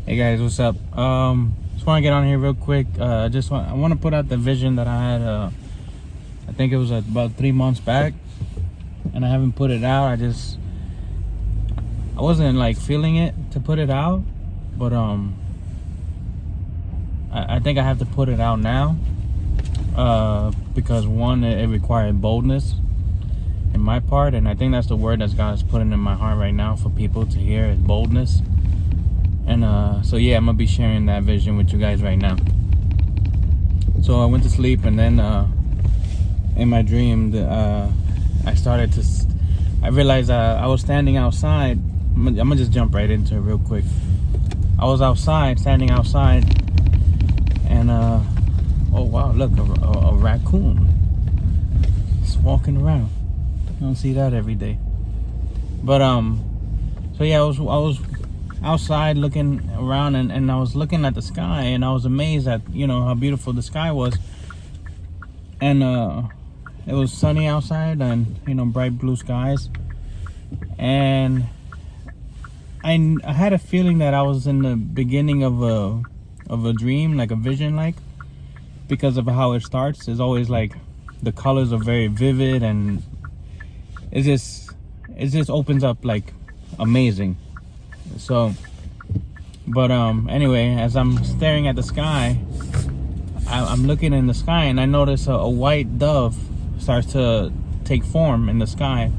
Hey guys, what's up? Just want to get on here real quick. I want to put out the vision that I had. I think it was about 3 months back, and I haven't put it out. I wasn't like feeling it to put it out, but I think I have to put it out now. Because one, it required boldness in my part, and I think that's the word that God is putting in my heart right now for people to hear is boldness. And so yeah, I'm gonna be sharing that vision with you guys right now. So I went to sleep, and then in my dream, I realized I was standing outside. I'm gonna just jump right into it real quick. I was standing outside, and oh wow, look, a raccoon just walking around. You don't see that every day. But so yeah, I was outside looking around, and I was looking at the sky, and I was amazed at how beautiful the sky was. And it was sunny outside, and bright blue skies. And I had a feeling that I was in the beginning of a dream, like a vision, like, because of how it starts. It's always like the colors are very vivid, and it just opens up like amazing. So, but anyway, as I'm staring at the sky, I'm looking in the sky, and I notice a white dove starts to take form in the sky.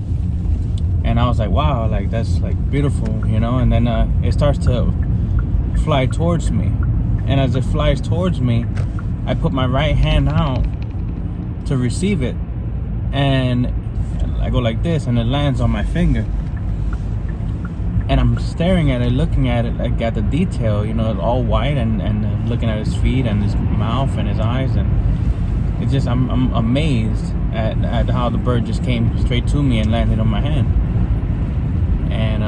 And I was like, wow, like that's like beautiful, and then it starts to fly towards me. And as it flies towards me, I put my right hand out to receive it, and I go like this, and it lands on my finger. And I'm staring at it, looking at it, like at the detail, it's all white, and looking at his feet and his mouth and his eyes, and it's just I'm amazed at how the bird just came straight to me and landed on my hand. And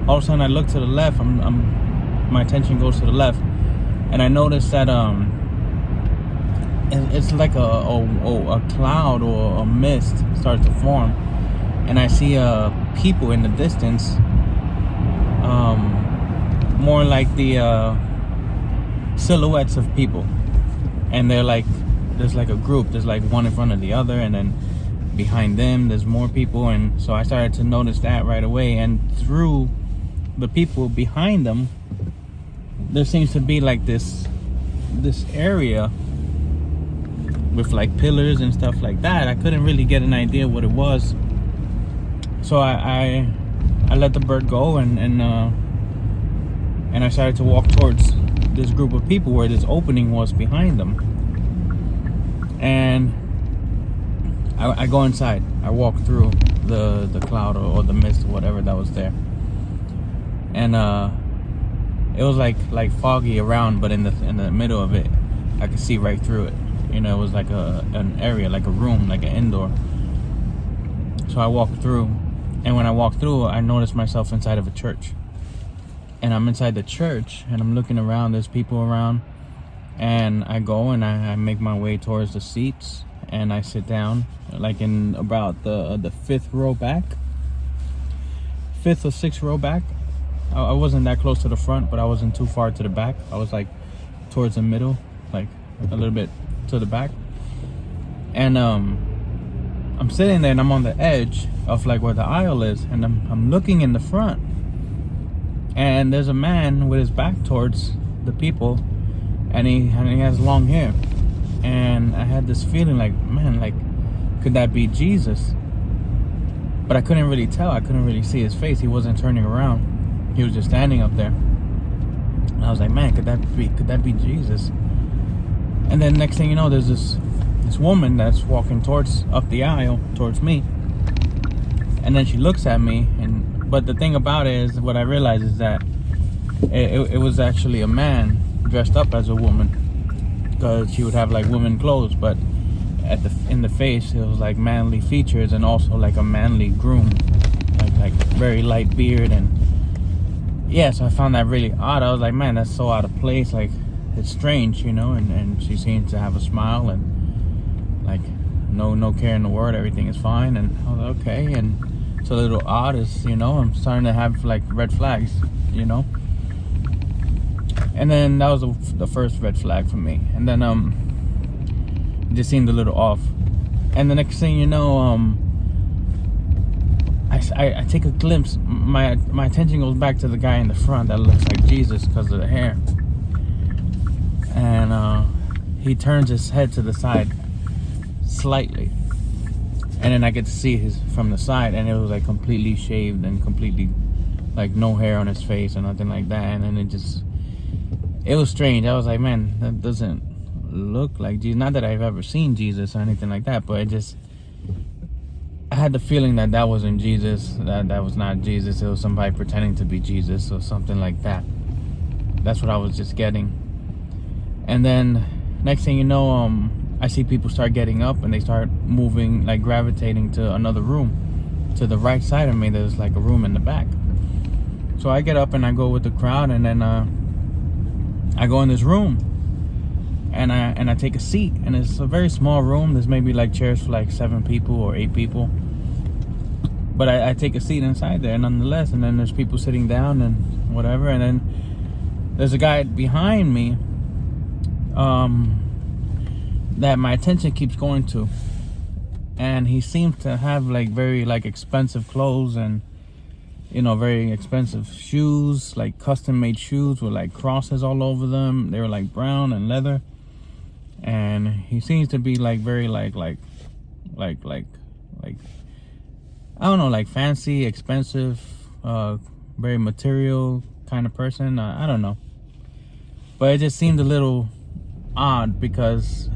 all of a sudden I look to the left. My attention goes to the left, and I notice that it's like a cloud or a mist starts to form, and I see people in the distance. More like the silhouettes of people, and they're like, there's like a group, there's like one in front of the other, and then behind them there's more people. And so I started to notice that right away, and through the people behind them there seems to be like this area with like pillars and stuff like that. I couldn't really get an idea what it was, so I let the bird go, and I started to walk towards this group of people where this opening was behind them. And I go inside. I walk through the cloud or the mist or whatever that was there. And it was like foggy around, but in the middle of it, I could see right through it. It was like an area, like a room, like an indoor. So I walked through, and when I walked through, I noticed myself inside of a church. And I'm inside the church, and I'm looking around. There's people around, and I go and I make my way towards the seats, and I sit down, like in about the fifth or sixth row back. I wasn't that close to the front, but I wasn't too far to the back. I was like towards the middle, like a little bit to the back. And I'm sitting there, and I'm on the edge of like where the aisle is, and I'm looking in the front, and there's a man with his back towards the people, and he has long hair. And I had this feeling like, man, like, could that be Jesus? But I couldn't really tell. I couldn't really see his face. He wasn't turning around. He was just standing up there. And I was like, man, could that be Jesus? And then next thing you know, there's this woman that's walking up the aisle towards me. And then she looks at me, but the thing about it is, what I realized is that it was actually a man dressed up as a woman, because she would have like women clothes, but in the face it was like manly features, and also like a manly groom, like very light beard. And yeah, so I found that really odd. I was like, man, that's so out of place. Like, it's strange, and she seemed to have a smile, and like no care in the world, everything is fine. And I was like, okay. And it's a little odd, I'm starting to have like red flags, And then that was the first red flag for me. And then it just seemed a little off. And the next thing you know, I take a glimpse. My attention goes back to the guy in the front that looks like Jesus because of the hair. And he turns his head to the side slightly. And then I get to see his from the side, and it was like completely shaved and completely like no hair on his face or nothing like that. And then it was strange. I was like, man, that doesn't look like Jesus. Not that I've ever seen Jesus or anything like that, but I had the feeling that wasn't Jesus, that was not Jesus. It was somebody pretending to be Jesus or something like that. That's what I was just getting. And then next thing you know, I see people start getting up and they start moving, like gravitating to another room. To the right side of me, there's like a room in the back. So I get up and I go with the crowd, and then I go in this room and I take a seat, and it's a very small room. There's maybe like chairs for like 7 people or 8 people. But I take a seat inside there nonetheless, and then there's people sitting down and whatever, and then there's a guy behind me that my attention keeps going to, and he seems to have like very like expensive clothes and very expensive shoes, like custom made shoes with like crosses all over them. They were like brown and leather, and he seems to be like very like I don't know, like fancy, expensive, very material kind of person. I don't know, but it just seemed a little odd because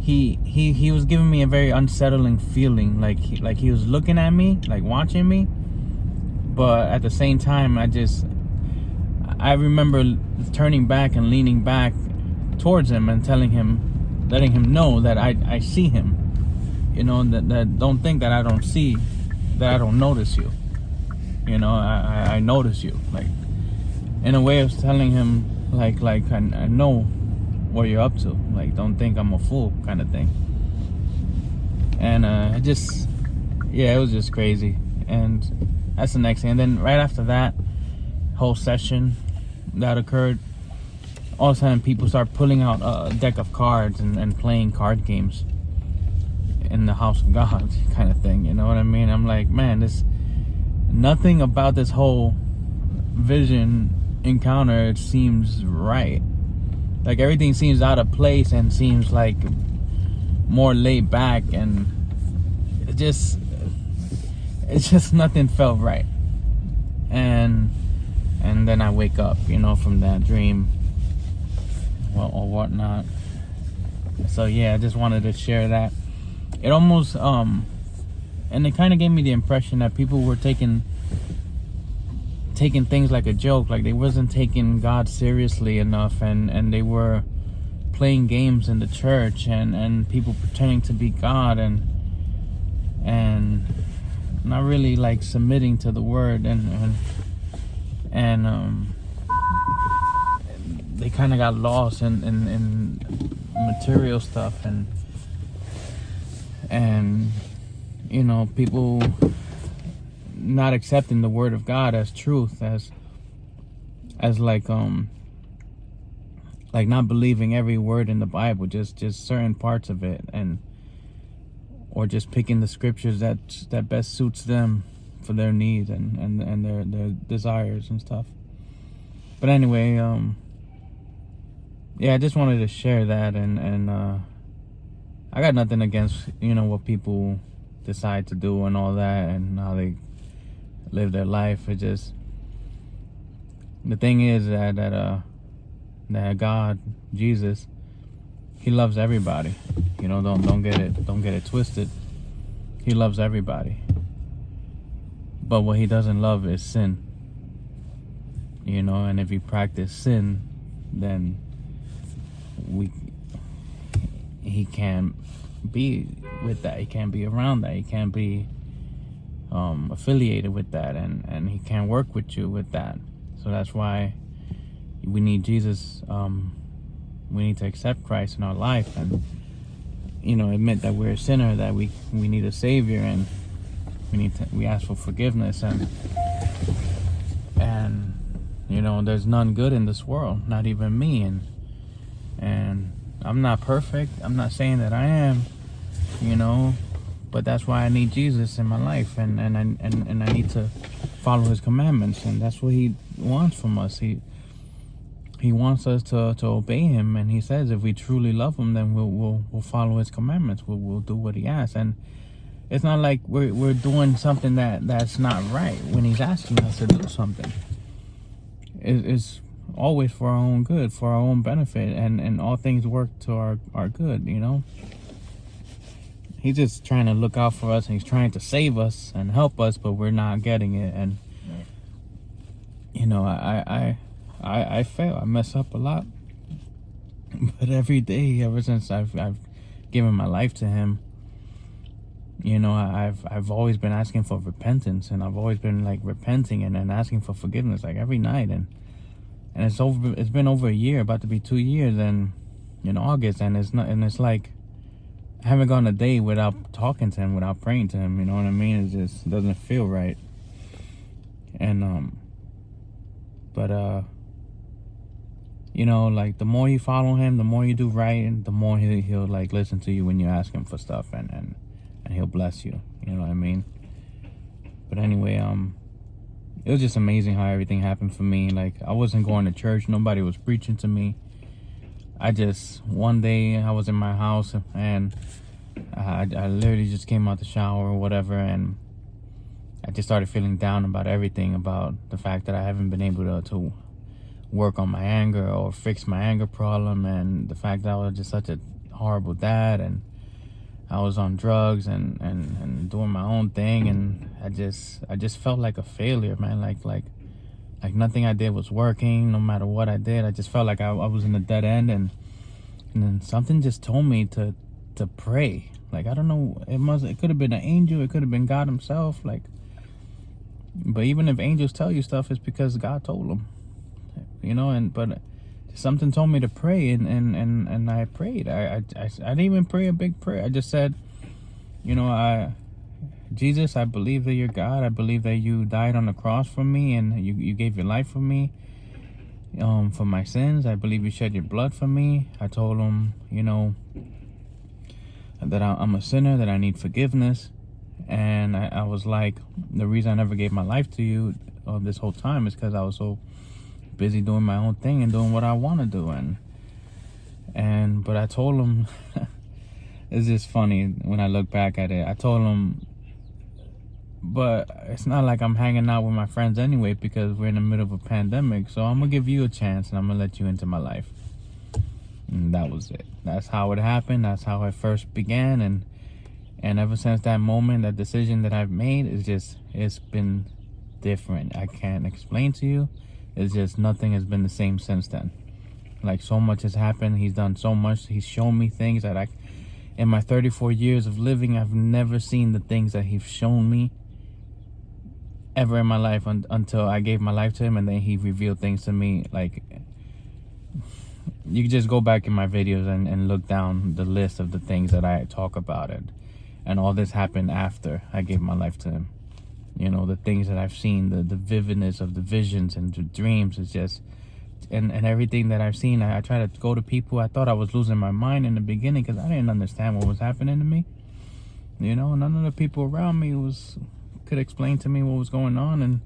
he was giving me a very unsettling feeling, like he was looking at me, like watching me, but at the same time I remember turning back and leaning back towards him and letting him know that I see him, that don't think that I don't see, that I don't notice you, I notice you, like in a way of telling him like I know what you're up to, like don't think I'm a fool kind of thing. And it was just crazy. And that's the next thing. And then right after that whole session that occurred, all of a sudden people start pulling out a deck of cards and playing card games in the house of God kind of thing, you know what I mean? I'm like, man, nothing about this whole vision encounter, it seems right. Like everything seems out of place and seems like more laid back, and it just nothing felt right. And then I wake up, from that dream, or whatnot. So yeah, I just wanted to share that. It almost and it kind of gave me the impression that people were taking things like a joke, like they wasn't taking God seriously enough, and they were playing games in the church, and people pretending to be God, and not really like submitting to the word, and they kind of got lost in material stuff, and people not accepting the word of God as truth, as like not believing every word in the Bible, just certain parts of it, or just picking the scriptures that best suits them for their needs and their desires and stuff. But anyway, I just wanted to share that, and I got nothing against what people decide to do and all that, and how they live their life. It just, the thing is that God, Jesus, He loves everybody. Don't get it twisted. He loves everybody. But what He doesn't love is sin. And if you practice sin, then He can't be with that. He can't be around that. He can't be affiliated with that, and He can't work with you with that. So that's why we need Jesus. We need to accept Christ in our life, and admit that we're a sinner, that we need a Savior, and we ask for forgiveness, and You know, there's none good in this world, not even me. And I'm not perfect. I'm not saying that I am, you know, but that's why I need Jesus in my life, and I need to follow his commandments, and that's what he wants from us. He wants us to obey him, and he says if we truly love him, then we'll follow his commandments. We'll do what he asks. And it's not like we're doing something that's not right when he's asking us to do something. It's always for our own good, for our own benefit, and all things work to our good, you know. He's just trying to look out for us, and he's trying to save us and help us, but we're not getting it. And you know, I fail. I mess up a lot, but every day, ever since I've given my life to him, you know, I've always been asking for repentance, and I've always been like repenting and asking for forgiveness, like every night. And it's been over a year, about to be 2 years, and in August, and it's like I haven't gone a day without talking to him, without praying to him. You know what I mean? It just doesn't feel right. And but you know, like the more you follow him, the more you do right, and the more he'll like listen to you when you ask him for stuff, and he'll bless you. You know what I mean? But anyway, it was just amazing how everything happened for me. Like, I wasn't going to church, nobody was preaching to me. One day I was in my house, and I literally just came out the shower or whatever, and I just started feeling down about everything, about the fact that I haven't been able to work on my anger or fix my anger problem, and the fact that I was just such a horrible dad, and I was on drugs and doing my own thing, and I just felt like a failure, man. Like nothing I did was working. No matter what I did, I just felt like I was in a dead end, and then something just told me to pray. Like, I don't know, it could have been an angel, it could have been God himself. Like, but even if angels tell you stuff, it's because God told them, you know. But something told me to pray, and I prayed. I didn't even pray a big prayer. I just said, you know, Jesus, I believe that you're God. I believe that you died on the cross for me, and you gave your life for me, for my sins. I believe you shed your blood for me. I told him, you know, that I'm a sinner, that I need forgiveness. And I was like, the reason I never gave my life to you this whole time is because I was so busy doing my own thing and doing what I want to do. But I told him, it's just funny when I look back at it. I told him, but it's not like I'm hanging out with my friends anyway, because we're in the middle of a pandemic. So I'm going to give you a chance, and I'm going to let you into my life. And that was it. That's how it happened. That's how I first began. And ever since that moment, that decision that I've made, it's been different. I can't explain to you. It's just nothing has been the same since then. Like, so much has happened. He's done so much. He's shown me things that in my 34 years of living, I've never seen the things that he's shown me ever in my life until I gave my life to him, and then he revealed things to me. Like, you can just go back in my videos and look down the list of the things that I talk about it. And all this happened after I gave my life to him. You know, the things that I've seen, the vividness of the visions and the dreams is just, and everything that I've seen. I try to go to people. I thought I was losing my mind in the beginning because I didn't understand what was happening to me. You know, none of the people around me could explain to me what was going on. And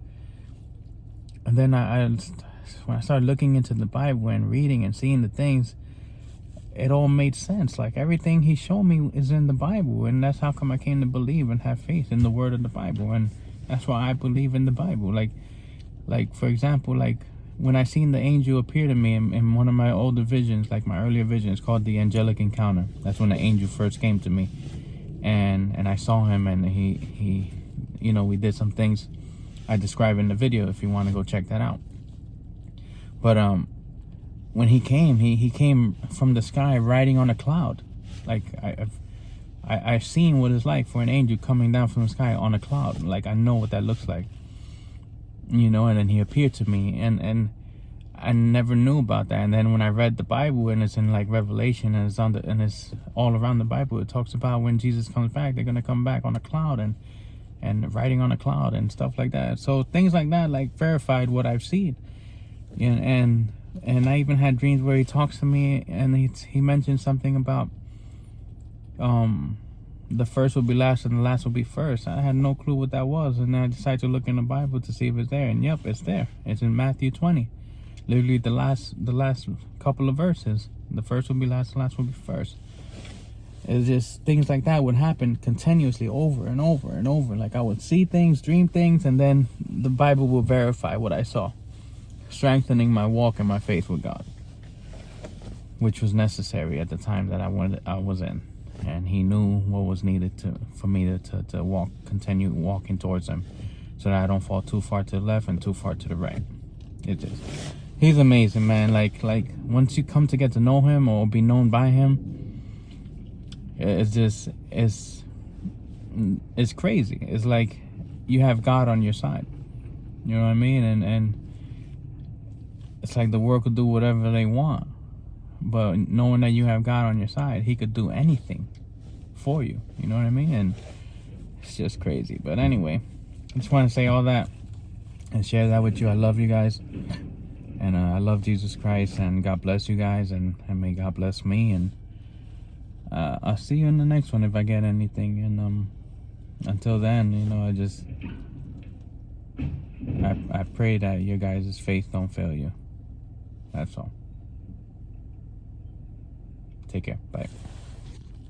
then when I started looking into the Bible and reading and seeing the things, it all made sense. Like, everything he showed me is in the Bible, and that's how come I came to believe and have faith in the word of the Bible. And that's why I believe in the Bible. Like for example, like when I seen the angel appear to me in one of my older visions, like my earlier visions, called the angelic encounter. That's when the angel first came to me, and I saw him, and he you know, we did some things I describe in the video if you want to go check that out. But when he came from the sky riding on a cloud. Like, I've seen what it's like for an angel coming down from the sky on a cloud. Like, I know what that looks like, you know. And then he appeared to me, and I never knew about that. And then when I read the Bible, and it's in like Revelation, and it's all around the Bible, it talks about when Jesus comes back, they're gonna come back on a cloud and riding on a cloud and stuff like that. So things like that, like, verified what I've seen. And I even had dreams where he talks to me, and he mentioned something about the first will be last and the last will be first. I had no clue what that was, and then I decided to look in the Bible to see if it's there, and yep, it's there. It's in Matthew 20, literally the last couple of verses. The first will be last, the last will be first. It's just things like that would happen continuously over and over and over. Like I would see things, dream things, and then the Bible will verify what I saw, strengthening my walk and my faith with God, which was necessary at the time that I was in. And he knew what was needed for me to continue walking towards him, so that I don't fall too far to the left and too far to the right. He's amazing, man. Like once you come to get to know him or be known by him, it's crazy. It's like you have God on your side. You know what I mean? And it's like the world could do whatever they want, but knowing that you have God on your side, he could do anything for you. You know what I mean? And it's just crazy. But anyway, I just want to say all that and share that with you. I love you guys, and I love Jesus Christ, and God bless you guys, and may God bless me. And I'll see you in the next one if I get anything. And until then, you know, I pray that your guys' faith don't fail you. That's all. Take care. Bye.